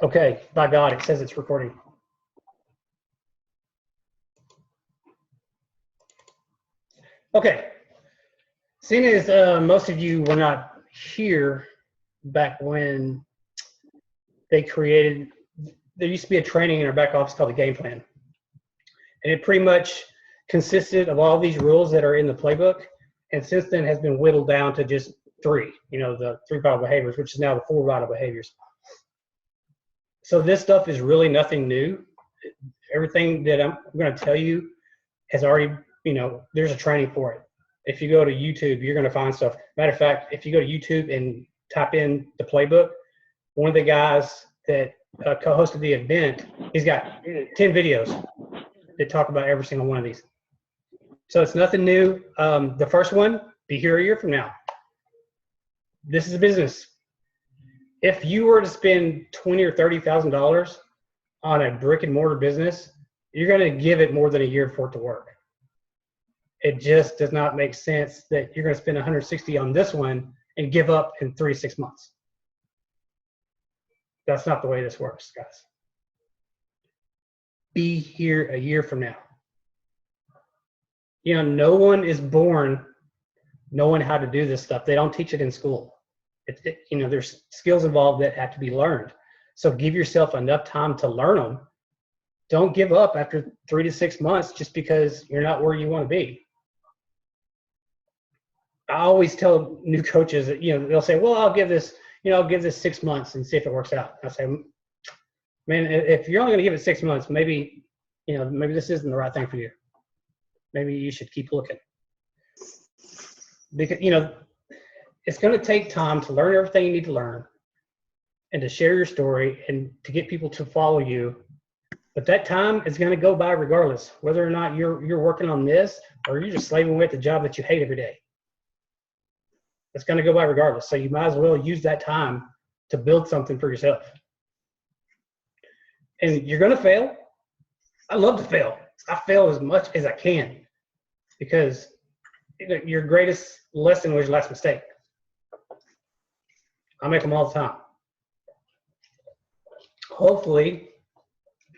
Okay, by God, it says it's recording. Okay, seeing as most of you were not here back when they created, there used to be a training in our back office called the game plan. And it pretty much consisted of all these rules that are in the playbook, and since then has been whittled down to just 3, the 3 vital behaviors, which is now the 4 vital behaviors. So this stuff is really nothing new. Everything that I'm going to tell you has already, there's a training for it. If you go to YouTube, you're going to find stuff. Matter of fact, if you go to YouTube and type in the playbook, one of the guys that co-hosted the event, he's got 10 videos that talk about every single one of these. So it's nothing new. The first one, be here a year from now. This is a business. If you were to spend $20,000 or $30,000 on a brick and mortar business, you're going to give it more than a year for it to work. It just does not make sense that you're going to spend $160 on this one and give up in 3 to 6 months. That's not the way this works, guys. Be here a year from now. No one is born knowing how to do this stuff. They don't teach it in school. There's skills involved that have to be learned. So give yourself enough time to learn them. Don't give up after 3 to 6 months just because you're not where you want to be. I always tell new coaches that, they'll say, well, I'll give this 6 months and see if it works out. I say, man, if you're only going to give it 6 months, maybe this isn't the right thing for you. Maybe you should keep looking. Because, it's going to take time to learn everything you need to learn and to share your story and to get people to follow you. But that time is going to go by regardless, whether or not you're working on this or you're just slaving away at the job that you hate every day. It's going to go by regardless. So you might as well use that time to build something for yourself. And you're going to fail. I love to fail. I fail as much as I can because your greatest lesson was your last mistake. I make them all the time. Hopefully,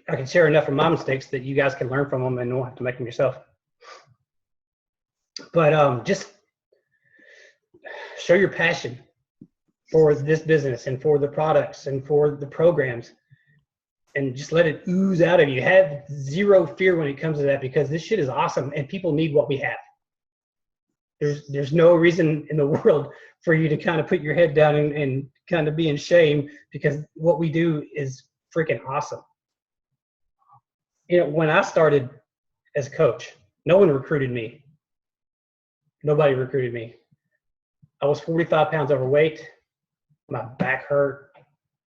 I can share enough of my mistakes that you guys can learn from them and don't have to make them yourself. But just show your passion for this business and for the products and for the programs and just let it ooze out of you. Have zero fear when it comes to that because this shit is awesome and people need what we have. There's no reason in the world for you to kind of put your head down and kind of be in shame because what we do is freaking awesome. When I started as a coach, no one recruited me. Nobody recruited me. I was 45 pounds overweight. My back hurt.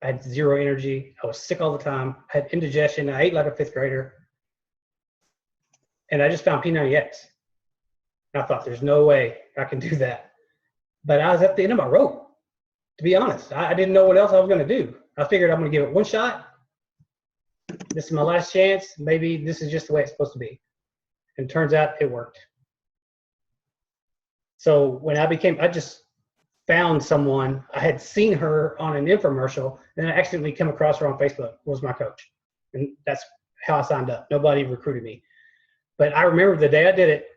I had zero energy. I was sick all the time. I had indigestion. I ate like a 5th grader. And I just found P90X. And I thought, there's no way I can do that. But I was at the end of my rope, to be honest. I didn't know what else I was going to do. I figured I'm going to give it one shot. This is my last chance. Maybe this is just the way it's supposed to be. And it turns out it worked. So when I just found someone, I had seen her on an infomercial, and I accidentally came across her on Facebook, was my coach. And that's how I signed up. Nobody recruited me. But I remember the day I did it,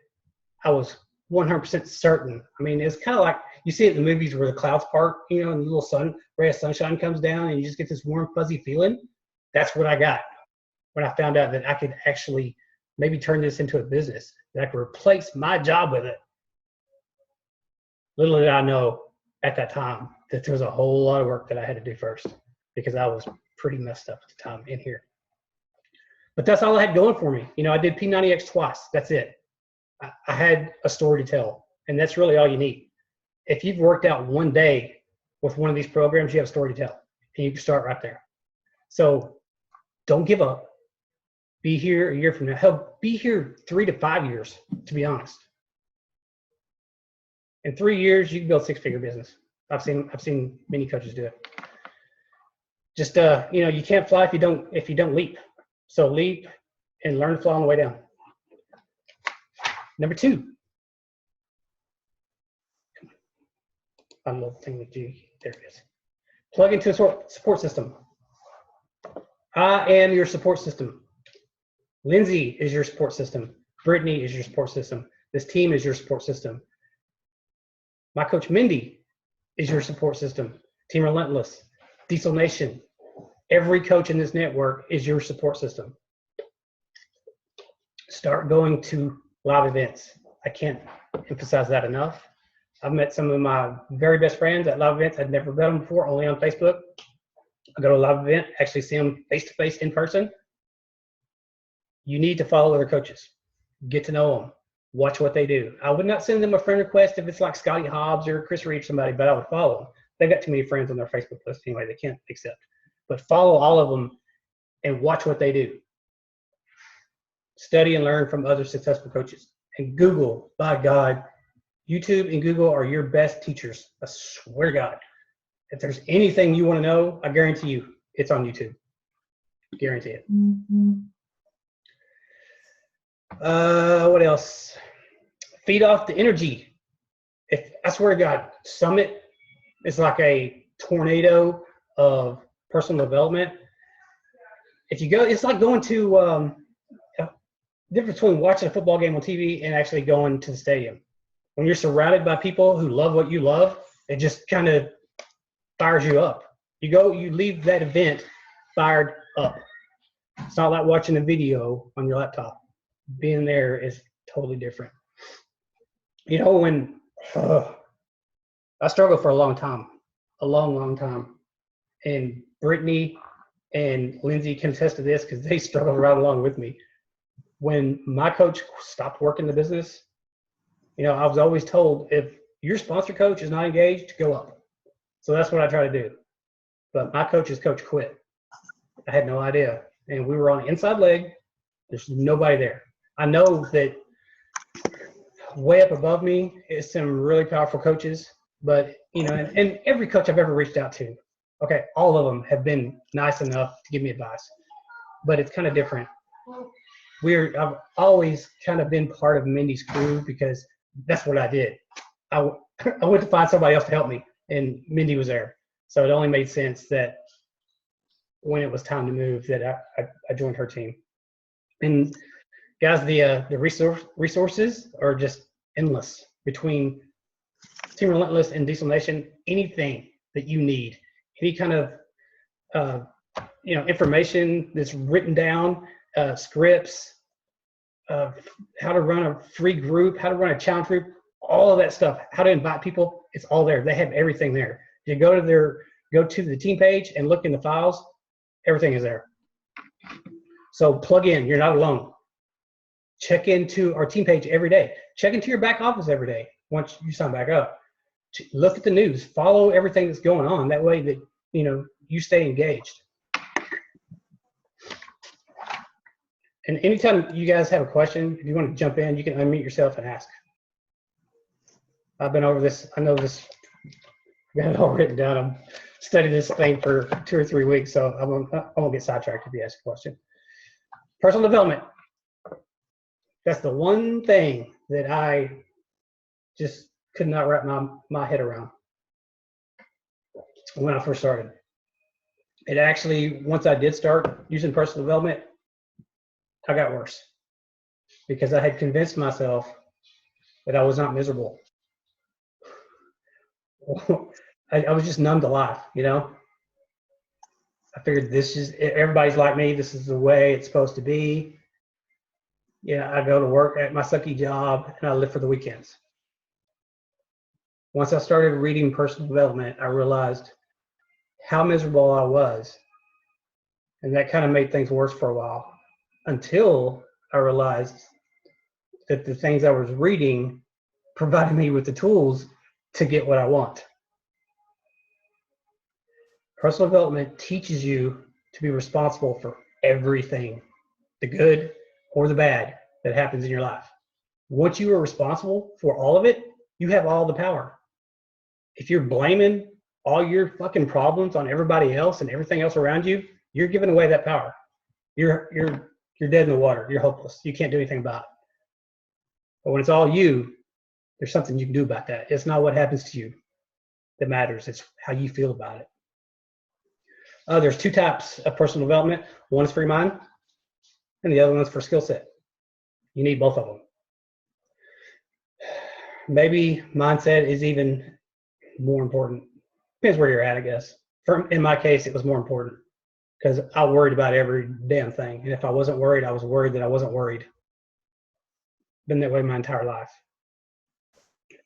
I was 100% certain. I mean, it's kind of like you see it in the movies where the clouds part, and the little ray of sunshine comes down, and you just get this warm, fuzzy feeling. That's what I got when I found out that I could actually maybe turn this into a business, that I could replace my job with it. Little did I know at that time that there was a whole lot of work that I had to do first because I was pretty messed up at the time in here. But that's all I had going for me. I did P90X twice. That's it. I had a story to tell, and that's really all you need. If you've worked out one day with one of these programs, you have a story to tell, and you can start right there. So don't give up. Be here a year from now. Hell, be here 3 to 5 years, to be honest. In 3 years, you can build a 6-figure business. I've seen many coaches do it. Just you can't fly if you don't leap. So leap and learn to fly on the way down. Number 2. I love the thing with G. There it is. Plug into a support system. I am your support system. Lindsay is your support system. Brittany is your support system. This team is your support system. My coach Mindy is your support system. Team Relentless, Diesel Nation. Every coach in this network is your support system. Start going to live events. I can't emphasize that enough. I've met some of my very best friends at live events. I'd never met them before, only on Facebook. I go to a live event, actually see them face-to-face in person. You need to follow other coaches. Get to know them. Watch what they do. I would not send them a friend request if it's like Scotty Hobbs or Chris Reed, somebody, but I would follow them. They've got too many friends on their Facebook list anyway, they can't accept. But follow all of them and watch what they do. Study and learn from other successful coaches. And Google, by God, YouTube and Google are your best teachers. I swear to God. If there's anything you want to know, I guarantee you it's on YouTube. Guarantee it. What else? Feed off the energy. I swear to God, Summit is like a tornado of personal development. If you go, it's like going to difference between watching a football game on TV and actually going to the stadium. When you're surrounded by people who love what you love, it just kind of fires you up. You leave that event fired up. It's not like watching a video on your laptop. Being there is totally different. You know, when I struggled for a long time, long time. And Brittany and Lindsay can attest to this because they struggled right along with me. When my coach stopped working the business, you know, I was always told if your sponsor coach is not engaged, go up. So that's what I try to do. But my coach's coach quit. I had no idea. And we were on the inside leg. There's nobody there. I know that way up above me is some really powerful coaches, but, you know, and every coach I've ever reached out to, okay, all of them have been nice enough to give me advice, but it's kind of different. I've always kind of been part of Mindy's crew because that's what I did. I went to find somebody else to help me, and Mindy was there. So it only made sense that when it was time to move that I joined her team. And guys, the resources are just endless between Team Relentless and Diesel Nation. Anything that you need, any kind of information that's written down, scripts, how to run a free group, how to run a challenge group, all of that stuff, how to invite people, it's all there. They have everything there. You go to the team page and look in the files, everything is there. So plug in, you're not alone. Check into our team page every day. Check into your back office every day once you sign back up. Look at the news, follow everything that's going on. That way that, you know, you stay engaged. And anytime you guys have a question, if you want to jump in, you can unmute yourself and ask. I've been over this. I know this. I got it all written down. I'm studying this thing for 2 or 3 weeks, so I won't get sidetracked if you ask a question. Personal development. That's the one thing that I just could not wrap my head around when I first started. It actually, once I did start using personal development, I got worse because I had convinced myself that I was not miserable. I was just numb to life, you know. I figured everybody's like me. This is the way it's supposed to be. Yeah, I go to work at my sucky job and I live for the weekends. Once I started reading personal development, I realized how miserable I was. And that kind of made things worse for a while until I realized that the things I was reading provided me with the tools to get what I want. Personal development teaches you to be responsible for everything, the good or the bad that happens in your life. Once you are responsible for all of it, you have all the power. If you're blaming all your fucking problems on everybody else and everything else around you, you're giving away that power. You're dead in the water. You're hopeless. You can't do anything about it. But when it's all you, there's something you can do about that. It's not what happens to you that matters. It's how you feel about it. There's two types of personal development. One is for your mind, and the other one is for skill set. You need both of them. Maybe mindset is even more important. Depends where you're at, I guess. In my case, it was more important because I worried about every damn thing. And if I wasn't worried, I was worried that I wasn't worried. Been that way my entire life.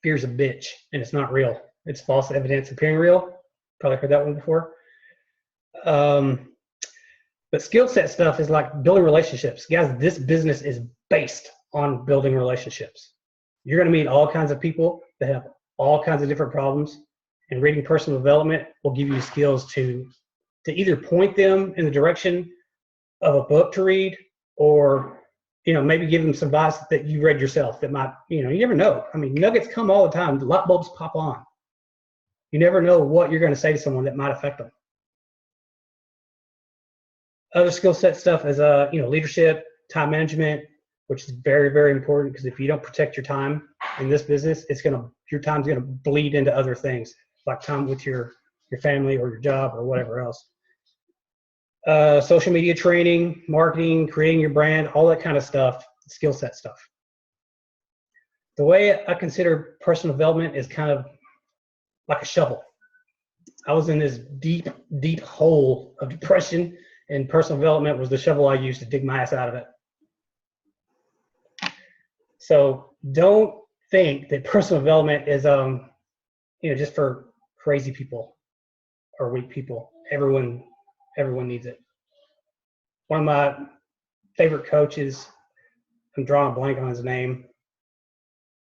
Fear's a bitch, and it's not real. It's false evidence appearing real. Probably heard that one before. But skill set stuff is like building relationships. Guys, this business is based on building relationships. You're going to meet all kinds of people that have all kinds of different problems, and reading personal development will give you skills to either point them in the direction of a book to read, or maybe give them some advice that you read yourself that might, you never know. I mean, nuggets come all the time. The light bulbs pop on. You never know what you're going to say to someone that might affect them. Other skill set stuff is leadership, time management, which is very, very important, because if you don't protect your time in this business, your time's gonna bleed into other things, like time with your family or your job or whatever else. Social media training, marketing, creating your brand, all that kind of stuff, skill set stuff. The way I consider personal development is kind of like a shovel. I was in this deep, deep hole of depression, and personal development was the shovel I used to dig my ass out of it. So don't think that personal development is just for crazy people or weak people. Everyone needs it. One of my favorite coaches, I'm drawing a blank on his name,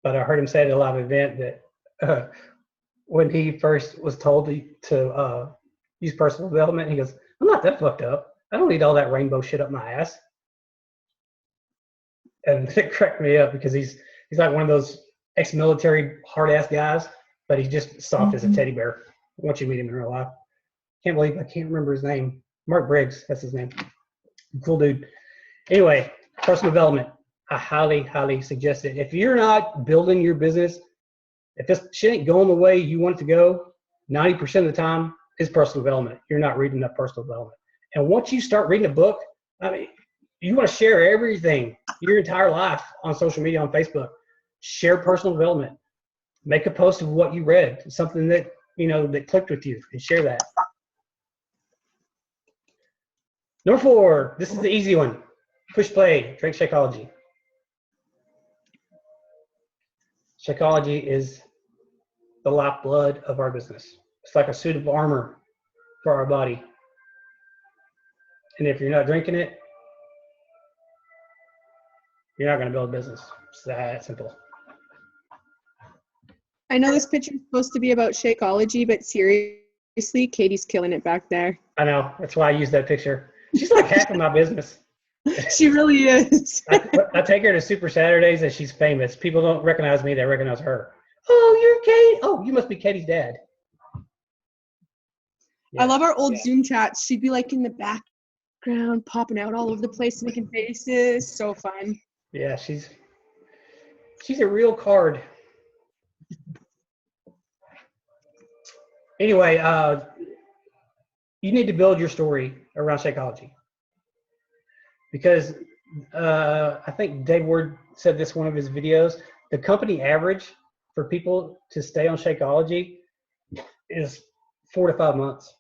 but I heard him say at a live event that when he first was told to use personal development, he goes, "I'm not that fucked up. I don't need all that rainbow shit up my ass." And it cracked me up because he's like one of those ex-military hard-ass guys, but he's just soft as a teddy bear once you meet him in real life. Can't believe I can't remember his name. Mark Briggs, that's his name. Cool dude. Anyway, personal development. I highly, highly suggest it. If you're not building your business, if this shit ain't going the way you want it to go, 90% of the time is personal development. You're not reading enough personal development. And once you start reading a book, I mean, you want to share everything, your entire life on social media, on Facebook. Share personal development. Make a post of what you read, something that, that clicked with you, and share that. Number 4, this is the easy one. Push play, drink Shakeology. Shakeology is the lifeblood of our business. It's like a suit of armor for our body. And if you're not drinking it, you're not going to build a business. It's that simple. I know this picture is supposed to be about Shakeology, but seriously, Katie's killing it back there. I know. That's why I use that picture. She's like half of my business. She really is. I take her to Super Saturdays and she's famous. People don't recognize me. They recognize her. Oh, you're Kate. Oh, you must be Katie's dad. Yeah. I love our old Zoom chats. She'd be like in the background, popping out all over the place, making faces. So fun. Yeah, she's a real card. Anyway, you need to build your story around Shakeology, because I think Dave Ward said this in one of his videos. The company average for people to stay on Shakeology is 4 to 5 months.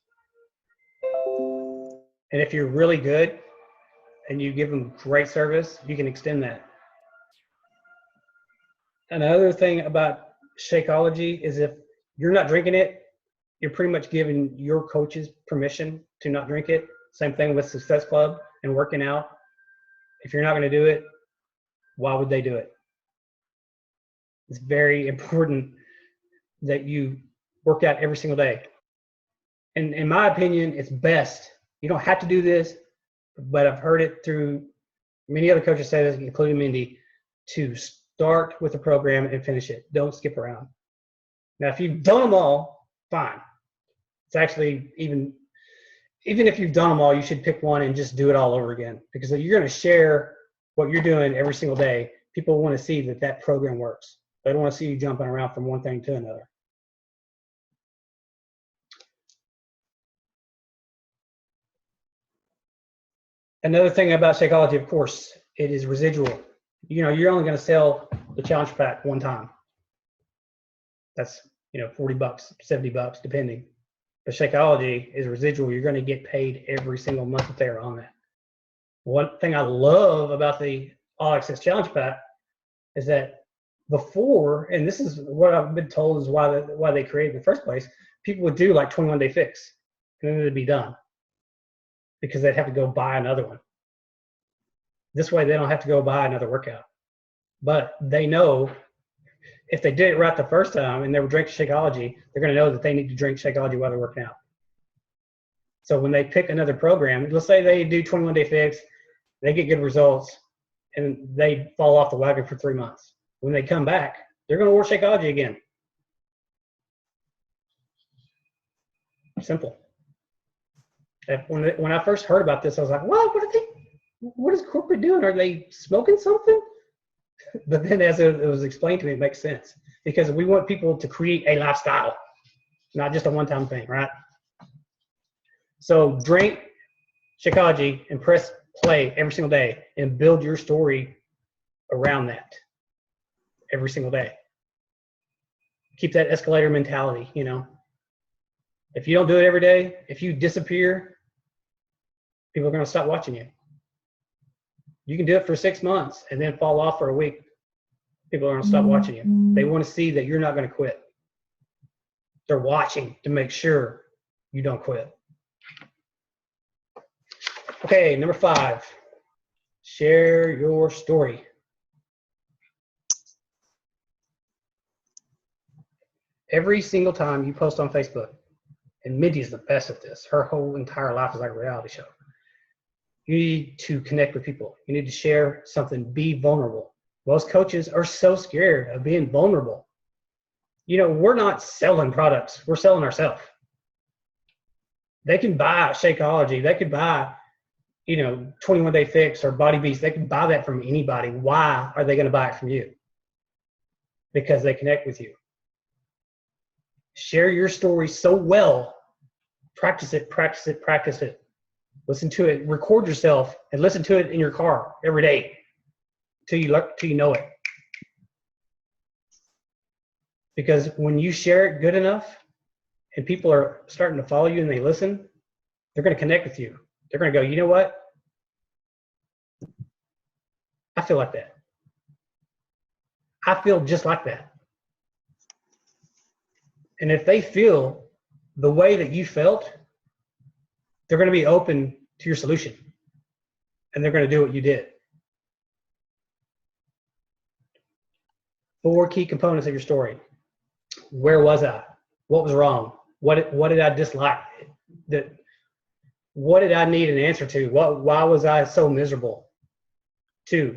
And if you're really good and you give them great service, you can extend that. Another thing about Shakeology is if you're not drinking it, you're pretty much giving your coaches permission to not drink it. Same thing with Success Club and working out. If you're not going to do it, why would they do it? It's very important that you work out every single day. And in my opinion, it's best. You don't have to do this, but I've heard it through many other coaches say this, including Mindy, to start with the program and finish it. Don't skip around. Now, if you've done them all, fine. It's actually even if you've done them all, you should pick one and just do it all over again, because if you're going to share what you're doing every single day, people want to see that program works. They don't want to see you jumping around from one thing to another. Another thing about Shakeology, of course, it is residual. You know, you're only going to sell the challenge pack one time. That's, you know, $40, $70, depending. But Shakeology is residual. You're going to get paid every single month that they are on that. One thing I love about the All Access Challenge Pack is that before, and this is what I've been told is why they created in the first place, people would do like 21-day fix, and then it'd be done because they'd have to go buy another one. This way, they don't have to go buy another workout. But they know if they did it right the first time and they were drinking Shakeology, they're going to know that they need to drink Shakeology while they're working out. So when they pick another program, let's say they do 21-day fix, they get good results, and they fall off the wagon for 3 months. When they come back, they're going to order Shakeology again. Simple. When I first heard about this, I was like, what is corporate doing? Are they smoking something? But then as it was explained to me, it makes sense. Because we want people to create a lifestyle, not just a one-time thing, right? So drink Shakeology and press play every single day and build your story around that every single day. Keep that escalator mentality, you know. If you don't do it every day, if you disappear, people are going to stop watching you. You can do it for 6 months and then fall off for a week. People are going to stop watching you. They want to see that you're not going to quit. They're watching to make sure you don't quit. Okay, number 5, share your story. Every single time you post on Facebook, and Mindy is the best at this. Her whole entire life is like a reality show. You need to connect with people. You need to share something. Be vulnerable. Most coaches are so scared of being vulnerable. You know, we're not selling products. We're selling ourselves. They can buy Shakeology. They could buy, you know, 21-day fix or Body Beast. They can buy that from anybody. Why are they going to buy it from you? Because they connect with you. Share your story so well. Practice it, practice it, practice it. Listen to it. Record yourself and listen to it in your car every day till you know it. Because when you share it good enough and people are starting to follow you and they listen, they're going to connect with you. They're going to go, you know what? I feel like that. I feel just like that. And if they feel the way that you felt, they're going to be open to your solution. And they're going to do what you did. 4 key components of your story. Where was I? What was wrong? What did I dislike? What did I need an answer to? Why was I so miserable? 2,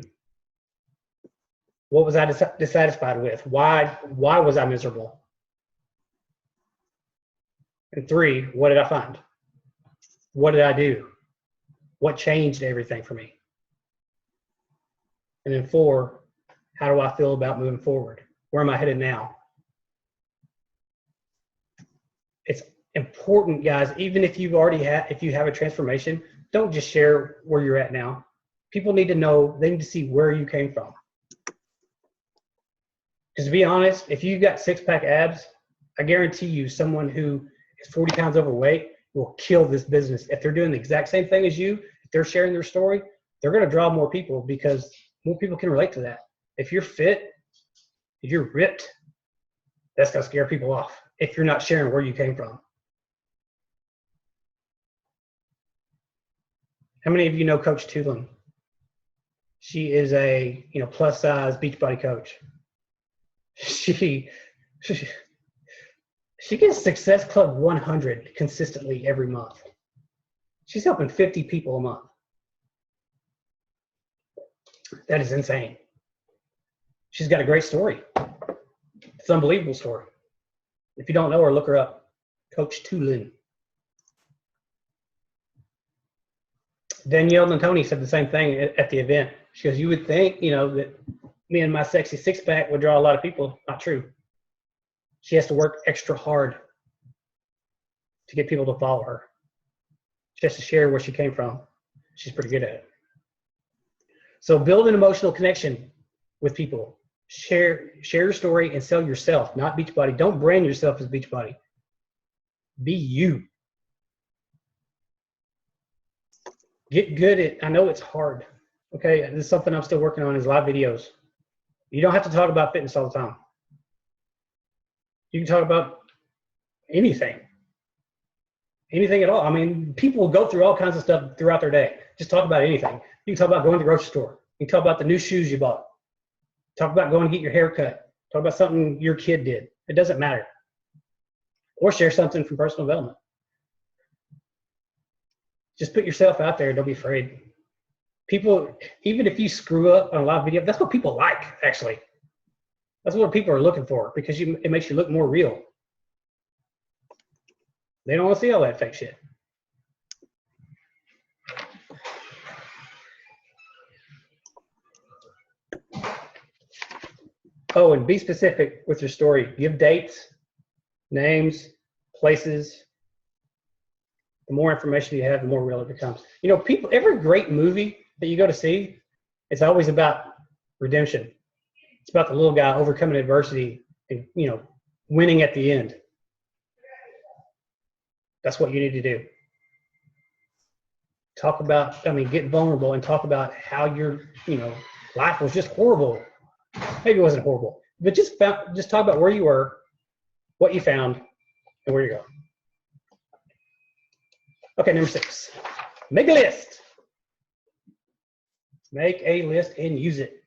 what was I dissatisfied with? Why was I miserable? And 3, what did I find? What did I do? What changed everything for me? And then 4, how do I feel about moving forward? Where am I headed now? It's important, guys, even if you have a transformation, don't just share where you're at now. People need to know, they need to see where you came from. Because to be honest, if you got 6-pack abs, I guarantee you someone who is 40 pounds overweight will kill this business. If they're doing the exact same thing as you, if they're sharing their story, they're going to draw more people because more people can relate to that. If you're fit, if you're ripped, that's going to scare people off if you're not sharing where you came from. How many of you know Coach Tulin? She is a plus size Beachbody coach. She gets Success Club 100 consistently every month. She's helping 50 people a month. That is insane. She's got a great story. It's an unbelievable story. If you don't know her, look her up. Coach Tulin. Danielle Nantoni said the same thing at the event. She goes, you would think, that me and my sexy 6-pack would draw a lot of people. Not true. She has to work extra hard to get people to follow her. She has to share where she came from. She's pretty good at it. So build an emotional connection with people. Share your story and sell yourself, not Beachbody. Don't brand yourself as Beachbody. Be you. Get good at, I know it's hard. Okay, this is something I'm still working on is live videos. You don't have to talk about fitness all the time. You can talk about anything. Anything at all. I mean, people will go through all kinds of stuff throughout their day. Just talk about anything. You can talk about going to the grocery store. You can talk about the new shoes you bought. Talk about going to get your hair cut. Talk about something your kid did. It doesn't matter. Or share something from personal development. Just put yourself out there. Don't be afraid. People, even if you screw up on a live video, that's what people like, actually. That's what people are looking for because it makes you look more real. They don't want to see all that fake shit. Oh, and be specific with your story. Give dates, names, places. The more information you have, the more real it becomes. You know, people, every great movie that you go to see, it's always about redemption. It's about the little guy overcoming adversity and, you know, winning at the end. That's what you need to do. Talk about, I mean, get vulnerable and talk about how your, you know, life was just horrible. Maybe it wasn't horrible, but just talk about where you were, what you found, and where you go. Okay, number 6, make a list. Make a list and use it.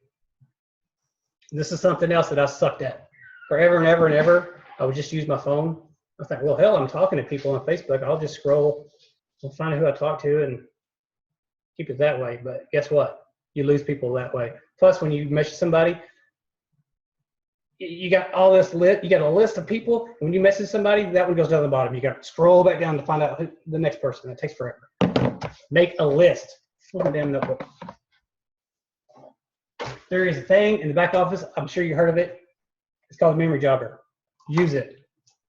This is something else that I sucked at. Forever and ever and ever, I would just use my phone. I thought, well, hell, I'm talking to people on Facebook. I'll just scroll and find who I talk to and keep it that way. But guess what? You lose people that way. Plus, when you message somebody, you got all this list. You got a list of people. When you message somebody, that one goes down the bottom. You got to scroll back down to find out who, the next person. That takes forever. Make a list. Flip a damn notebook. There is a thing in the back office. I'm sure you heard of it. It's called a memory jogger. Use it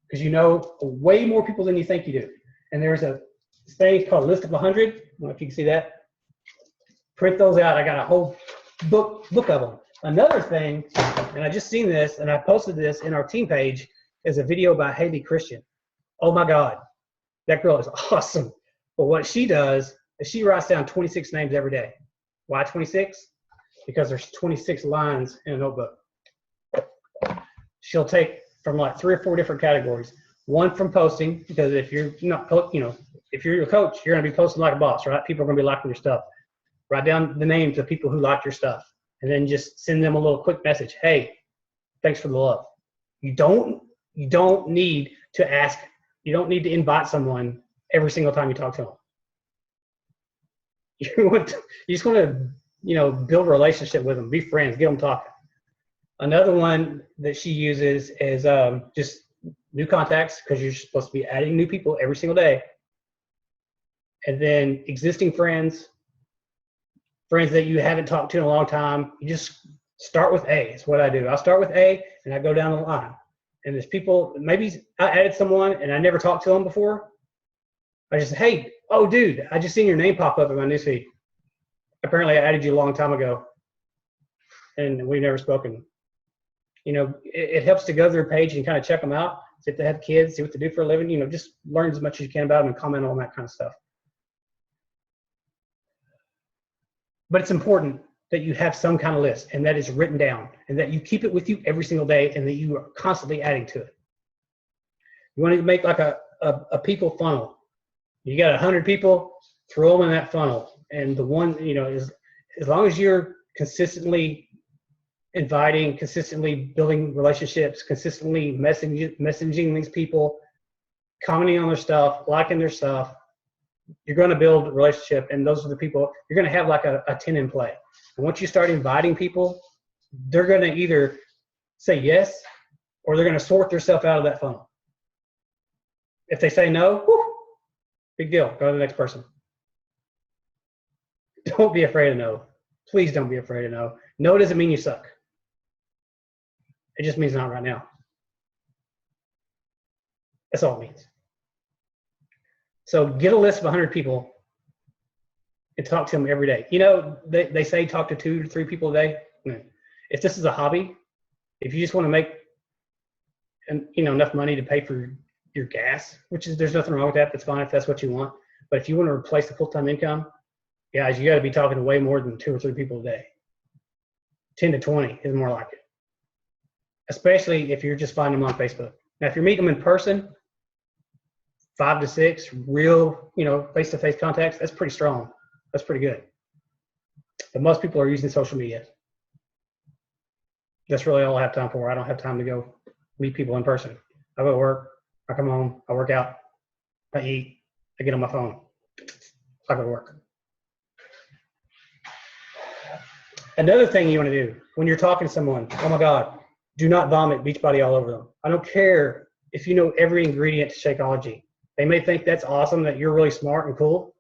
because you know way more people than you think you do. And there's a thing called a list of 100. I don't know if you can see that. Print those out. I got a whole book of them. Another thing, and I just seen this, and I posted this in our team page, is a video by Haley Christian. Oh my God, that girl is awesome. But what she does is she writes down 26 names every day. Why 26? Because there's 26 lines in a notebook. She'll take from like 3 or 4 different categories. One from posting, because if you're not, you know, if you're a coach, you're going to be posting like a boss, right? People are going to be liking your stuff. Write down the names of people who like your stuff. And then just send them a little quick message. Hey, thanks for the love. You don't need to ask. You don't need to invite someone every single time you talk to them. You just want to, you know, build a relationship with them, be friends, get them talking. Another one that she uses is just new contacts because you're supposed to be adding new people every single day. And then existing friends that you haven't talked to in a long time, you just start with A. It's what I do. I'll start with A and I go down the line. And there's people, maybe I added someone and I never talked to them before. I just say, hey, oh dude, I just seen your name pop up in my newsfeed. Apparently I added you a long time ago and we've never spoken. You know, it helps to go to their page and kind of check them out, see if they have kids, see what they do for a living, you know, just learn as much as you can about them and comment on that kind of stuff. But it's important that you have some kind of list and that is written down and that you keep it with you every single day and that you are constantly adding to it. You want to make like a people funnel. You got 100 people, throw them in that funnel. And the one, you know, is as long as you're consistently inviting, consistently building relationships, consistently messaging these people, commenting on their stuff, liking their stuff, you're going to build a relationship, and those are the people you're going to have like a 10 in play. And once you start inviting people, they're going to either say yes or they're going to sort themselves out of that funnel. If they say no, whew, big deal. Go to the next person. Don't be afraid of no. Please don't be afraid of no. No doesn't mean you suck. It just means not right now. That's all it means. So get a list of 100 people and talk to them every day. You know, they say talk to 2 to 3 people a day. If this is a hobby, if you just want to make enough money to pay for your gas, which is, there's nothing wrong with that. That's fine if that's what you want. But if you want to replace the full-time income, guys, you got to be talking to way more than 2 or 3 people a day. 10 to 20 is more like it, especially if you're just finding them on Facebook. Now, if you're meeting them in person, 5 to 6 real, face-to-face contacts, that's pretty strong. That's pretty good. But most people are using social media. That's really all I have time for. I don't have time to go meet people in person. I go to work, I come home, I work out, I eat, I get on my phone, I go to work. Another thing you want to do when you're talking to someone, oh my God, do not vomit Beachbody all over them. I don't care if you know every ingredient to Shakeology. They may think that's awesome, that you're really smart and cool,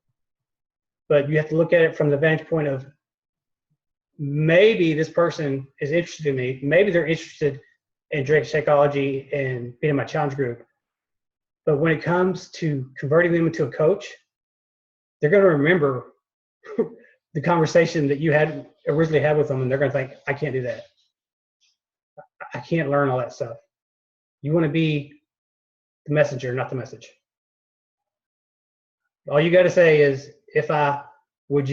but you have to look at it from the vantage point of maybe this person is interested in me. Maybe they're interested in drinking Shakeology and being in my challenge group. But when it comes to converting them into a coach, they're going to remember the conversation that you had originally had with them, and they're going to think, I can't do that. I can't learn all that stuff. You want to be the messenger, not the message. All you got to say is, if I would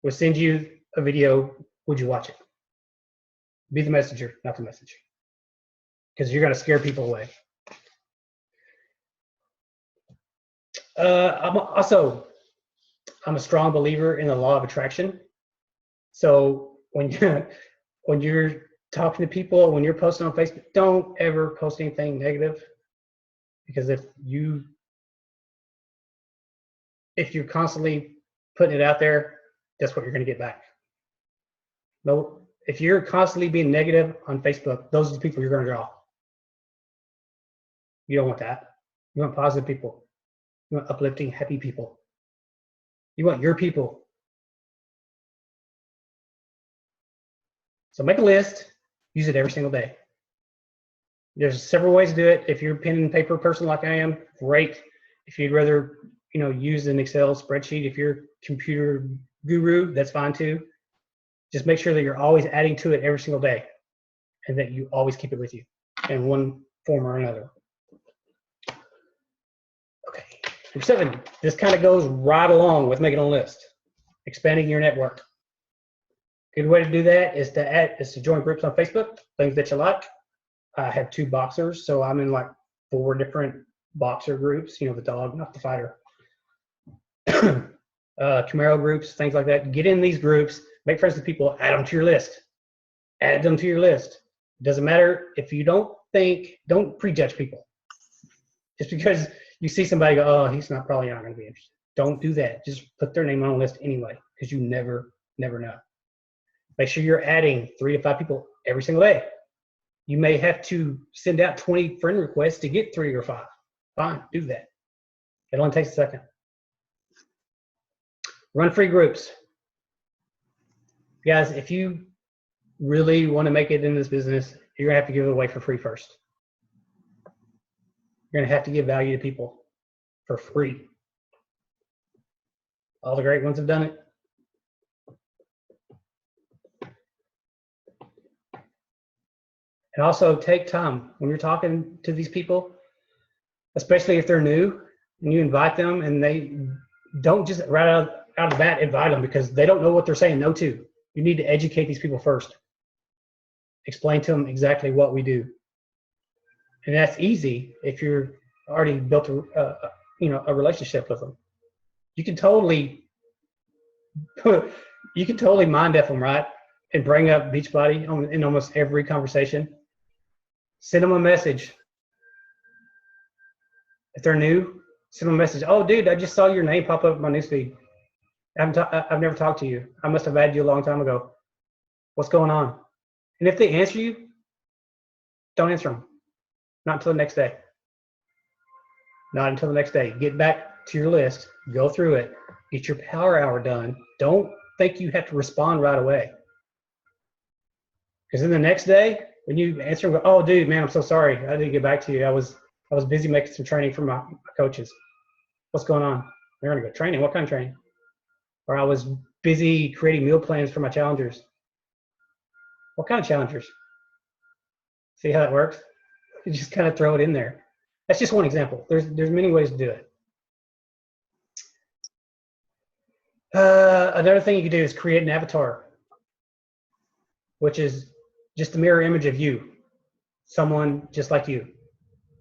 send you a video, would you watch it? Be the messenger, not the message. Because you're going to scare people away. I'm a strong believer in the law of attraction. So when you're talking to people, when you're posting on Facebook, don't ever post anything negative. Because if you're constantly putting it out there, that's what you're going to get back. No, if you're constantly being negative on Facebook, those are the people you're going to draw. You don't want that. You want positive people. You want uplifting, happy people. You want your people. So make a list. Use it every single day. There's several ways to do it. If you're a pen and paper person like I am, great. If you'd rather, use an Excel spreadsheet, if you're a computer guru, that's fine too. Just make sure that you're always adding to it every single day, and that you always keep it with you in one form or another. Okay, number 7. This kind of goes right along with making a list. Expanding your network. Good way to do that is to join groups on Facebook, things that you like. I have 2 boxers, so I'm in like 4 different boxer groups. The dog, not the fighter. Camaro groups, things like that. Get in these groups, make friends with people, add them to your list. Add them to your list. It doesn't matter if you don't prejudge people. Just because you see somebody go, oh, he's probably not going to be interested. Don't do that. Just put their name on a list anyway, because you never know. Make sure you're adding 3 to 5 people every single day. You may have to send out 20 friend requests to get 3 or 5. Fine, do that. It only takes a second. Run free groups. Guys, if you really want to make it in this business, you're going to have to give it away for free first. You're going to have to give value to people for free. All the great ones have done it. And also take time when you're talking to these people, especially if they're new, and you invite them, and they don't just right out of the bat invite them, because they don't know what they're saying no to. You need to educate these people first. Explain to them exactly what we do. And that's easy if you're already built a relationship with them. You can totally mind F them, right? And bring up Beachbody in almost every conversation. Send them a message. If they're new, send them a message. Oh, dude, I just saw your name pop up in my newsfeed. I've never talked to you. I must have added you a long time ago. What's going on? And if they answer you, don't answer them. Not until the next day. Not until the next day. Get back to your list. Go through it. Get your power hour done. Don't think you have to respond right away. Because then the next day, when you answer, go, oh, dude, man, I'm so sorry. I didn't get back to you. I was busy making some training for my coaches. What's going on? They're going to go training. What kind of training? Or I was busy creating meal plans for my challengers. What kind of challengers? See how that works? You just kind of throw it in there. That's just one example. There's many ways to do it. Another thing you can do is create an avatar, which is just a mirror image of you, someone just like you.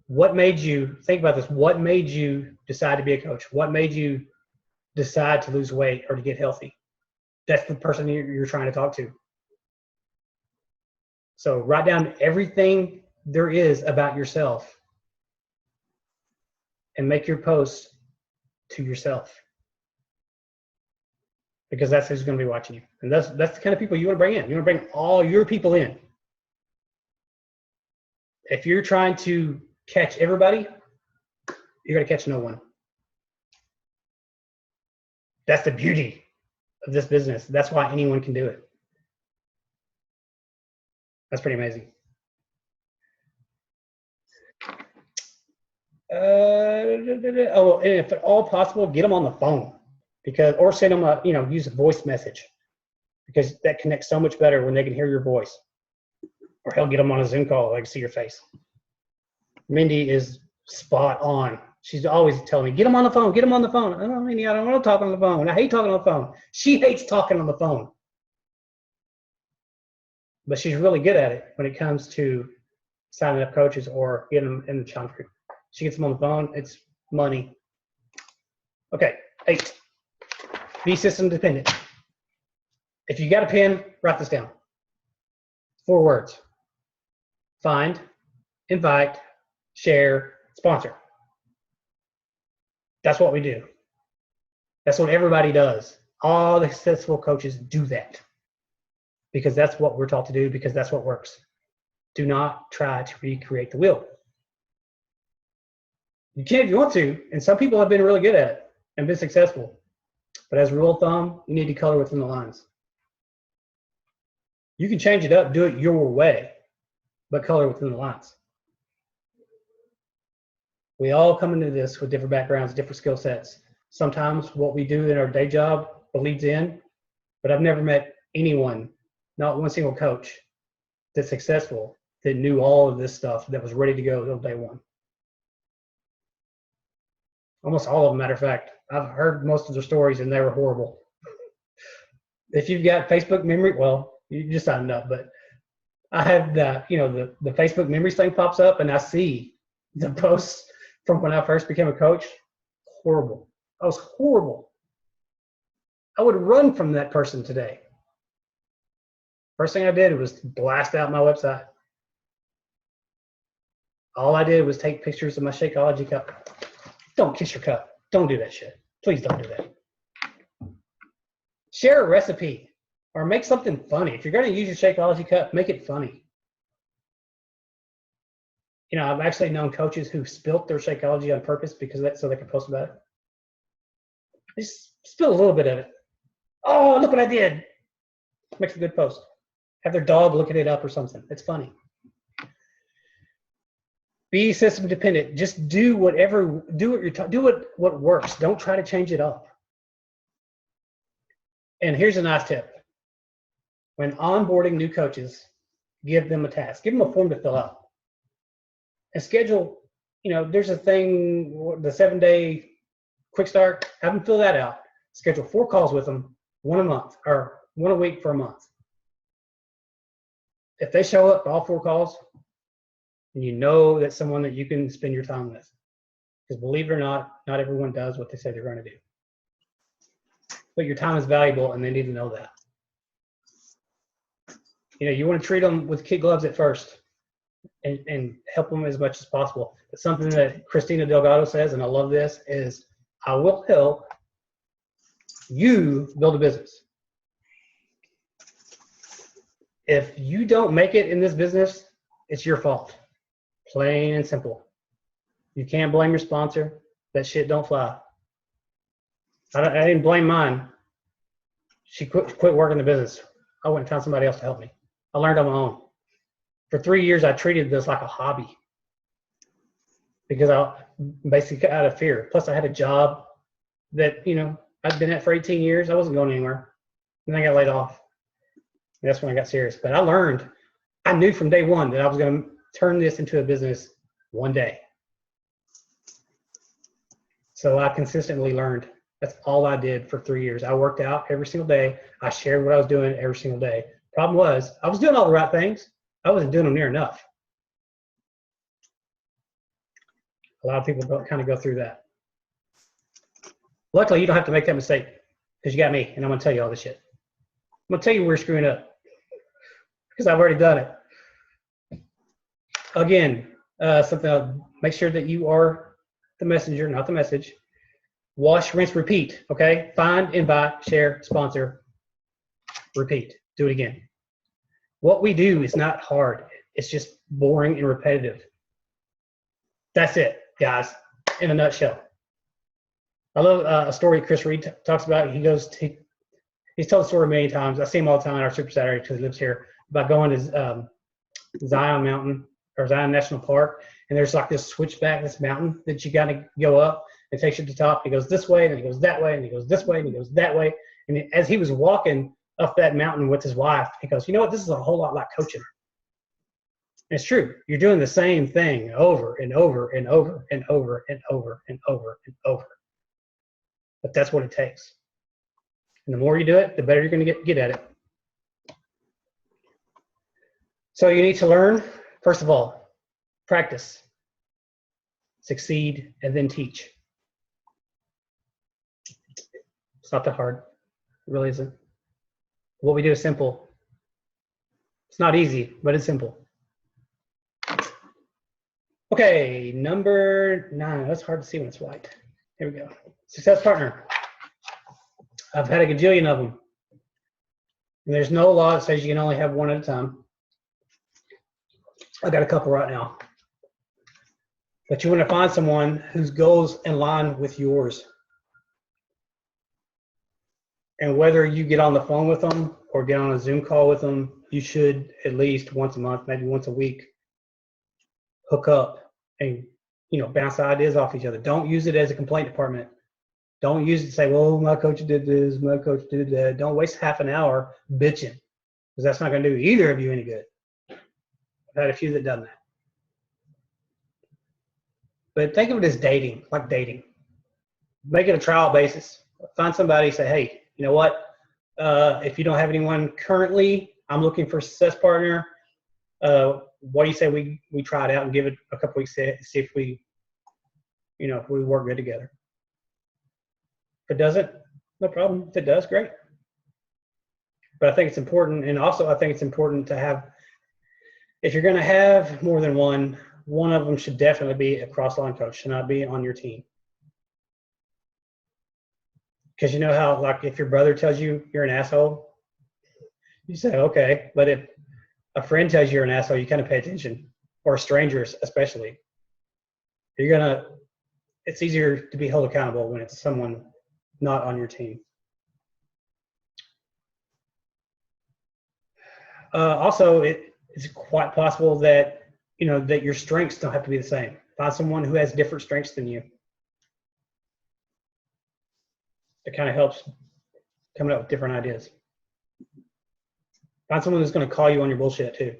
What made you, think about this, what made you decide to be a coach? What made you decide to lose weight or to get healthy? That's the person you're trying to talk to. So write down everything there is about yourself and make your post to yourself, because that's who's going to be watching you. And that's the kind of people you want to bring in. You want to bring all your people in. If you're trying to catch everybody, you're going to catch no one. That's the beauty of this business. That's why anyone can do it. That's pretty amazing. Oh, and if at all possible, get them on the phone, or send them a, use a voice message, because that connects so much better when they can hear your voice. Or hell, get them on a Zoom call. I can see your face. Mindy is spot on. She's always telling me, get them on the phone, get them on the phone. Oh, Mindy, I don't want to talk on the phone. I hate talking on the phone. She hates talking on the phone. But she's really good at it when it comes to signing up coaches or getting them in the challenge group. She gets them on the phone. It's money. Okay, 8. Be system dependent. If you got a pen, write this down. 4 words. Find, invite, share, sponsor. That's what we do. That's what everybody does. All the successful coaches do that, because that's what we're taught to do, because that's what works. Do not try to recreate the wheel. You can if you want to, and some people have been really good at it and been successful. But as a rule of thumb, you need to color within the lines. You can change it up, do it your way, but color within the lines. We all come into this with different backgrounds, different skill sets. Sometimes what we do in our day job bleeds in, but I've never met anyone, not one single coach, that's successful, that knew all of this stuff, that was ready to go till day one. Almost all of them, matter of fact. I've heard most of their stories and they were horrible. If you've got Facebook memory, well, you just signed up, but I have the Facebook memories thing pops up and I see the posts from when I first became a coach. Horrible. I was horrible. I would run from that person today. First thing I did was blast out my website. All I did was take pictures of my Shakeology cup. Don't kiss your cup. Don't do that shit. Please don't do that. Share a recipe or make something funny. If you're going to use your Shakeology cup, make it funny. I've actually known coaches who spilt their Shakeology on purpose so they could post about it. Just spill a little bit of it. Oh, look what I did. Makes a good post. Have their dog looking it up or something. It's funny. Be system dependent. Just do what works. Don't try to change it up. And here's a nice tip. When onboarding new coaches, give them a task. Give them a form to fill out. And schedule, there's a thing, the 7-day quick start. Have them fill that out. Schedule 4 calls with them, 1 a month, or 1 a week for a month. If they show up for all 4 calls, and you know that's someone that you can spend your time with. Because believe it or not everyone does what they say they're going to do. But your time is valuable and they need to know that. You want to treat them with kid gloves at first and help them as much as possible. But something that Christina Delgado says, and I love this, is I will help you build a business. If you don't make it in this business, it's your fault. Plain and simple. You can't blame your sponsor. That shit don't fly. I didn't blame mine. She quit working the business. I went and found somebody else to help me. I learned on my own. For 3 years, I treated this like a hobby because I basically out of fear. Plus, I had a job. that, I'd been at for 18 years. I wasn't going anywhere. And I got laid off. That's when I got serious. But I knew from day one that I was going to turn this into a business one day. So I consistently learned. That's all I did for 3 years. I worked out every single day. I shared what I was doing every single day. Problem was, I was doing all the right things. I wasn't doing them near enough. A lot of people kind of go through that. Luckily, you don't have to make that mistake because you got me, and I'm going to tell you all this shit. I'm going to tell you where you're screwing up because I've already done it. Again, make sure that you are the messenger, not the message. Wash, rinse, repeat, okay? Find, invite, share, sponsor, repeat. Do it again. What we do is not hard. It's just boring and repetitive. That's it, guys, in a nutshell. I love a story Chris Reed talks about. He's told the story many times. I see him all the time on our Super Saturday because he lives here, about going to Zion Mountain or Zion National Park, and there's like this switchback, this mountain that you got to go up. It takes you to the top. He goes this way, and he goes that way, and he goes this way, and he goes that way. And as he was walking up that mountain with his wife, he goes, you know what? This is a whole lot like coaching. And it's true. You're doing the same thing over and over and over and over and over and over and over. But that's what it takes. And the more you do it, the better you're going to get at it. So you need to learn, first of all, practice, succeed, and then teach. It's not that hard. It really isn't. What we do is simple. It's not easy, but it's simple. Okay, number 9. That's hard to see when it's white. Here we go. Success partner. I've had a gajillion of them. And there's no law that says you can only have one at a time. I got a couple right now. But you want to find someone whose goals align with yours. And whether you get on the phone with them or get on a Zoom call with them, you should at least once a month, maybe once a week, hook up and bounce ideas off each other. Don't use it as a complaint department. Don't use it to say, well, my coach did this, my coach did that. Don't waste half an hour bitching, because that's not going to do either of you any good. I've had a few that done that. But think of it as dating, like dating. Make it a trial basis. Find somebody, say, hey, you know what? If you don't have anyone currently, I'm looking for a success partner. What do you say we try it out and give it a couple weeks to see if we work good together. If it doesn't, no problem. If it does, great. But I think it's important, and also I think it's important to have, if you're going to have more than one of them should definitely be a cross-line coach, should not be on your team. Because you know how, like, if your brother tells you you're an asshole, you say, okay. But if a friend tells you you're an asshole, you kind of pay attention, or strangers especially. It's easier to be held accountable when it's someone not on your team. Also, it's quite possible that that your strengths don't have to be the same. Find someone who has different strengths than you. It kind of helps coming up with different ideas. Find someone who's going to call you on your bullshit too.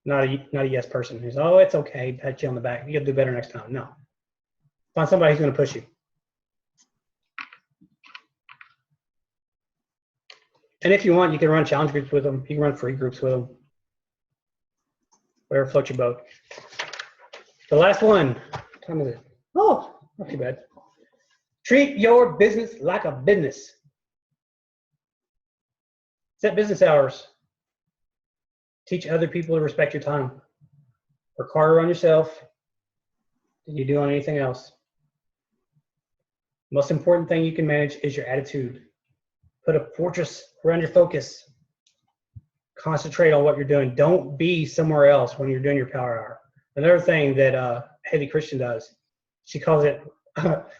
Not a yes person who's, oh, it's okay, pat you on the back, you'll do better next time. No. Find somebody who's going to push you. And if you want, you can run challenge groups with them. You can run free groups with them. Whatever floats your boat. The last one. What time is it? Oh, not too bad. Treat your business like a business. Set business hours. Teach other people to respect your time. Work harder on yourself than you do on anything else. Most important thing you can manage is your attitude. Put a fortress around your focus. Concentrate on what you're doing. Don't be somewhere else when you're doing your power hour. Another thing that Haley Christian does, she calls it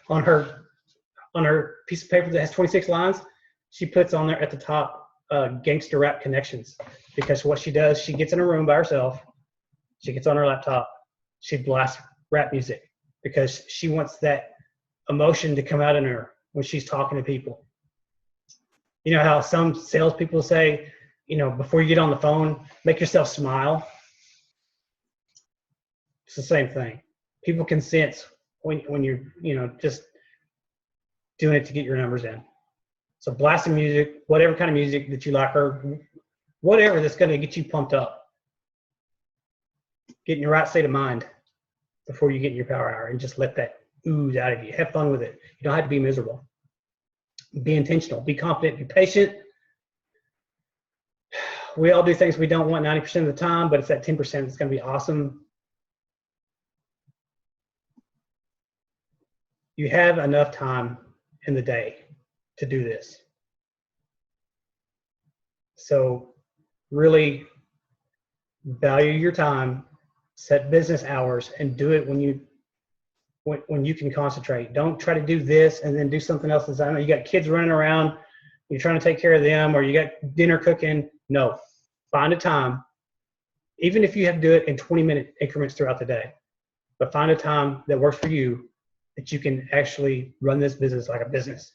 on her piece of paper that has 26 lines, she puts on there at the top gangster rap connections. Because what she does, she gets in a room by herself, she gets on her laptop, she blasts rap music because she wants that emotion to come out in her. when she's talking to people. You know how some salespeople say, you know, before you get on the phone, make yourself smile. It's the same thing. People can sense when you're, you know, just doing it to get your numbers in. So blasting music, whatever kind of music that you like, or whatever that's going to get you pumped up. Get in your right state of mind before you get in your power hour, and just let that ooze out of you. Have fun with it. You don't have to be miserable. Be intentional. Be confident. Be patient. We all do things we don't want 90% of the time, but it's that 10% that's going to be awesome. You have enough time in the day to do this. So really value your time, set business hours, and do it when you can concentrate. Don't try to do this and then do something else. I know you got kids running around, you're trying to take care of them, or you got dinner cooking. No, find a time, even if you have to do it in 20-minute increments throughout the day, but find a time that works for you, that you can actually run this business like a business.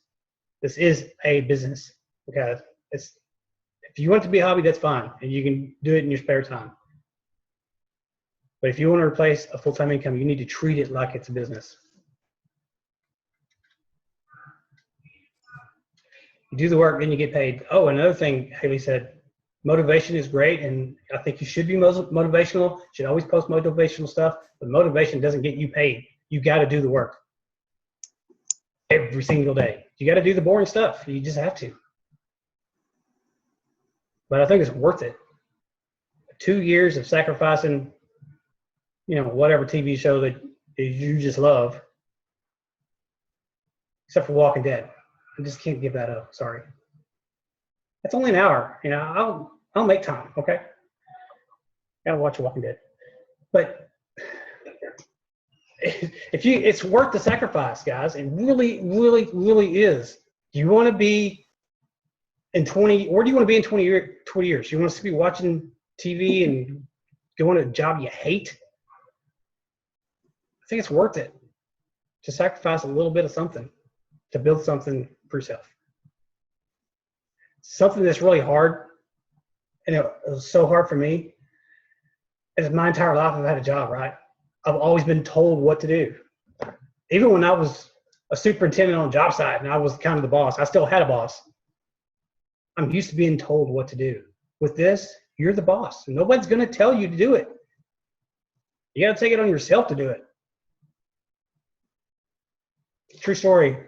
This is a business. Okay, if you want it to be a hobby, that's fine, and you can do it in your spare time. But if you want to replace a full-time income, you need to treat it like it's a business. You do the work, then you get paid. Oh, another thing Haley said, motivation is great, and I think you should be motivational. You should always post motivational stuff, but motivation doesn't get you paid. You got to do the work every single day. You got to do the boring stuff. You just have to. But I think it's worth it. 2 years of sacrificing, you know, whatever TV show that you just love, except for Walking Dead. I just can't give that up. Sorry. It's only an hour. You know, I'll make time. Okay. Gotta watch Walking Dead. But it's worth the sacrifice, guys. It really, really, really is. Do you want to be in 20? Where do you want to be in 20 years? You want us to be watching TV and going to a job you hate? I think it's worth it to sacrifice a little bit of something to build something for yourself. Something that's really hard, and it was so hard for me, is my entire life I've had a job, right? I've always been told what to do. Even when I was a superintendent on a job site and I was kind of the boss, I still had a boss. I'm used to being told what to do. With this, you're the boss. Nobody's going to tell you to do it. You got to take it on yourself to do it. True story.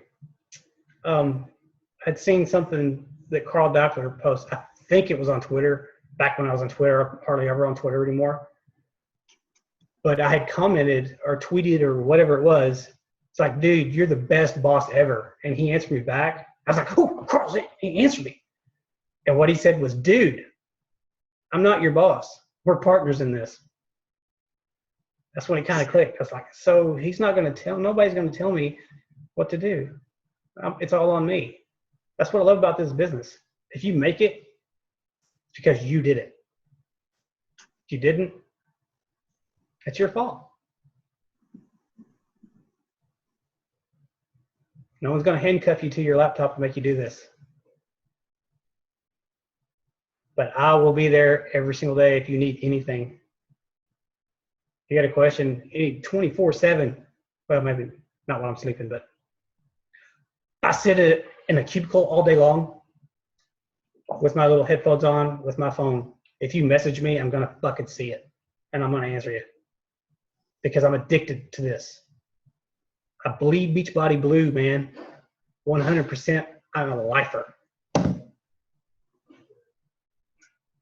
I'd seen something that Carl Daffler posted. I think it was on Twitter, back when I was on Twitter. I'm hardly ever on Twitter anymore. But I had commented or tweeted or whatever it was. It's like, dude, you're the best boss ever. And he answered me back. I was like, oh, Carl, he answered me. And what he said was, dude, I'm not your boss. We're partners in this. That's when it kind of clicked. I was like, so he's not going to tell, nobody's going to tell me what to do. It's all on me. That's what I love about this business. If you make it, it's because you did it. If you didn't, it's your fault. No one's going to handcuff you to your laptop and make you do this. But I will be there every single day if you need anything. If you got a question, 24/7. Well, maybe not while I'm sleeping, but I sit in a cubicle all day long with my little headphones on, with my phone. If you message me, I'm going to fucking see it. And I'm going to answer you. Because I'm addicted to this. I bleed Beachbody blue, man. 100%. I'm a lifer.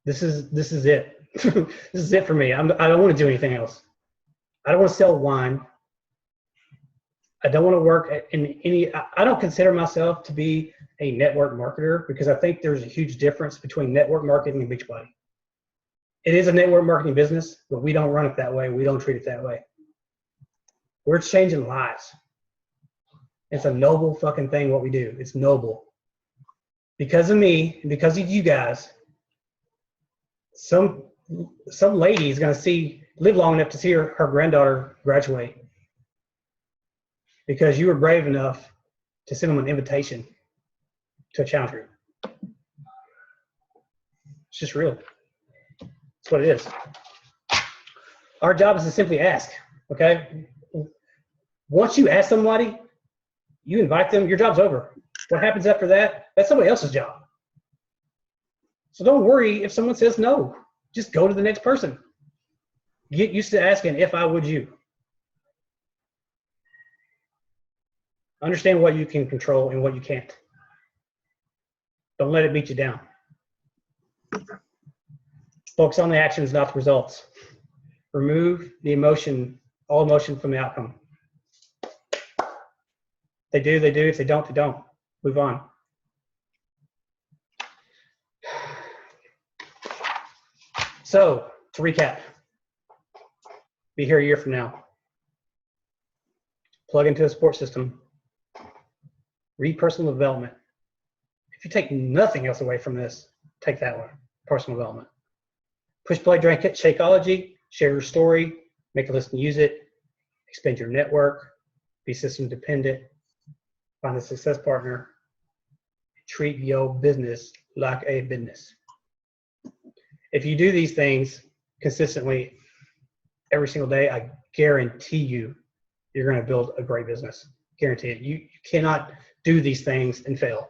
This is it. This is it for me. I don't want to do anything else. I don't want to sell wine. I don't want to work in any. I don't consider myself to be a network marketer because I think there's a huge difference between network marketing and Beachbody. It is a network marketing business, but we don't run it that way. We don't treat it that way. We're changing lives. It's a noble fucking thing what we do. It's noble. Because of me, and because of you guys, some lady is going to live long enough to see her granddaughter graduate. Because you were brave enough to send them an invitation to a challenge group. It's just real. That's what it is. Our job is to simply ask, okay? Once you ask somebody, you invite them, your job's over. What happens after that, that's somebody else's job. So don't worry if someone says no. Just go to the next person. Get used to asking, if I would you. Understand what you can control and what you can't. Don't let it beat you down. Focus on the actions, not the results. Remove the emotion, all emotion from the outcome. They do, they do. If they don't, they don't. Move on. So, to recap, be here a year from now. Plug into a support system. Read personal development. If you take nothing else away from this, take that one, personal development. Push, play, drink it, Shakeology, share your story, make a list and use it, expand your network, be system dependent, find a success partner, treat your business like a business. If you do these things consistently every single day, I guarantee you, you're going to build a great business. Guarantee it. You cannot do these things and fail.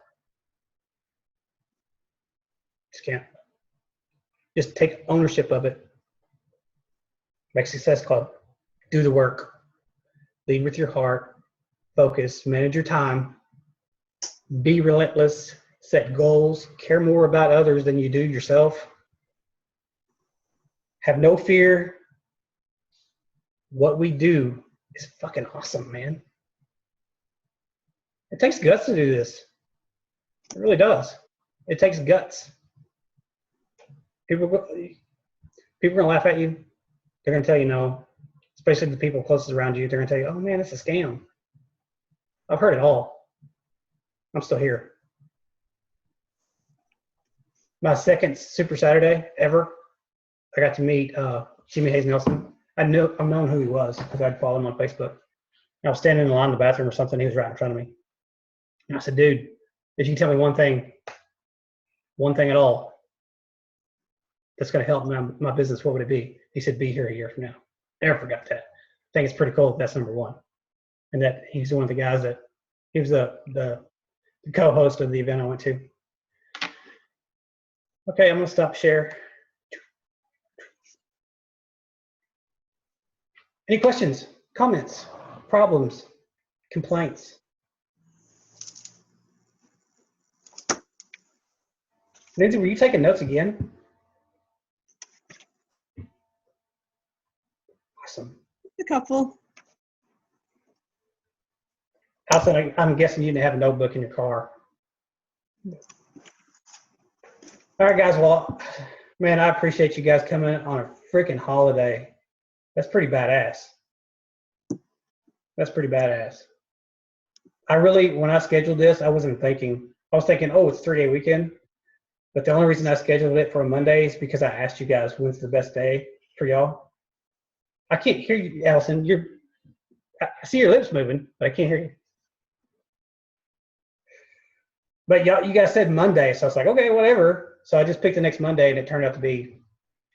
Just can't. Just take ownership of it. Make Success Club. Do the work. Lead with your heart. Focus. Manage your time. Be relentless. Set goals. Care more about others than you do yourself. Have no fear. What we do is fucking awesome, man. It takes guts to do this. It really does. It takes guts. People are going to laugh at you. They're going to tell you no. Especially the people closest around you. They're going to tell you, oh, man, it's a scam. I've heard it all. I'm still here. My second Super Saturday ever, I got to meet Jimmy Hayes Nelson. I've known who he was because I'd followed him on Facebook. I was standing in the line in the bathroom or something. He was right in front of me. And I said, dude, if you tell me one thing at all, that's going to help my business, what would it be? He said, be here a year from now. Never forgot that. I think it's pretty cool. That's number one. And that he's one of the guys that, he was the co-host of the event I went to. Okay, I'm going to stop share. Any questions, comments, problems, complaints? Lindsay, were you taking notes again? Awesome. A couple. Allison, I'm guessing you didn't have a notebook in your car. All right, guys. Well, man, I appreciate you guys coming on a freaking holiday. That's pretty badass. That's pretty badass. I really, when I scheduled this, I wasn't thinking. I was thinking, oh, it's a 3-day weekend. But the only reason I scheduled it for a Monday is because I asked you guys when's the best day for y'all. I can't hear you, Allison. I see your lips moving, but I can't hear you. But y'all, you guys said Monday, so I was like, okay, whatever. So I just picked the next Monday, and it turned out to be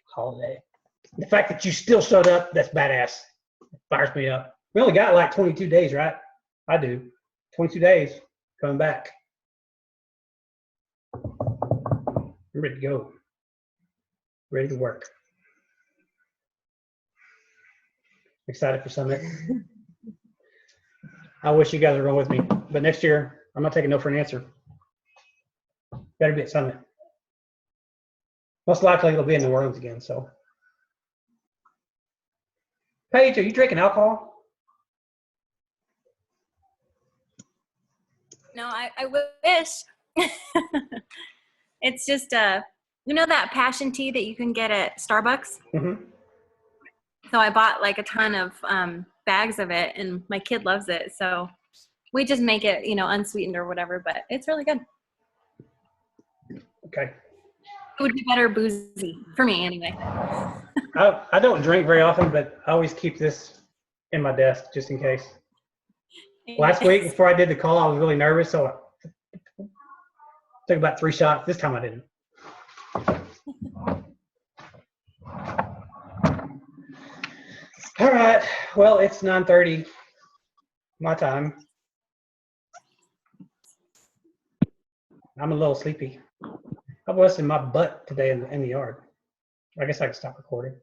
holiday. The fact that you still showed up, that's badass. It fires me up. We only got like 22 days, right? I do. 22 days coming back. I'm ready to go. Ready to work. Excited for Summit. I wish you guys were going with me. But next year, I'm not taking no for an answer. Better be at Summit. Most likely it'll be in New Orleans again, so. Paige, are you drinking alcohol? No, I wish. It's just, you know that passion tea that you can get at Starbucks? Mm-hmm. So I bought like a ton of bags of it, and my kid loves it. So we just make it, unsweetened or whatever, but it's really good. Okay. It would be better boozy, for me anyway. I don't drink very often, but I always keep this in my desk just in case. Last week before I did the call, I was really nervous, so I took about 3 shots. This time I didn't. All right. Well, it's 9:30 my time. I'm a little sleepy. I was in my butt today in the yard. I guess I can stop recording.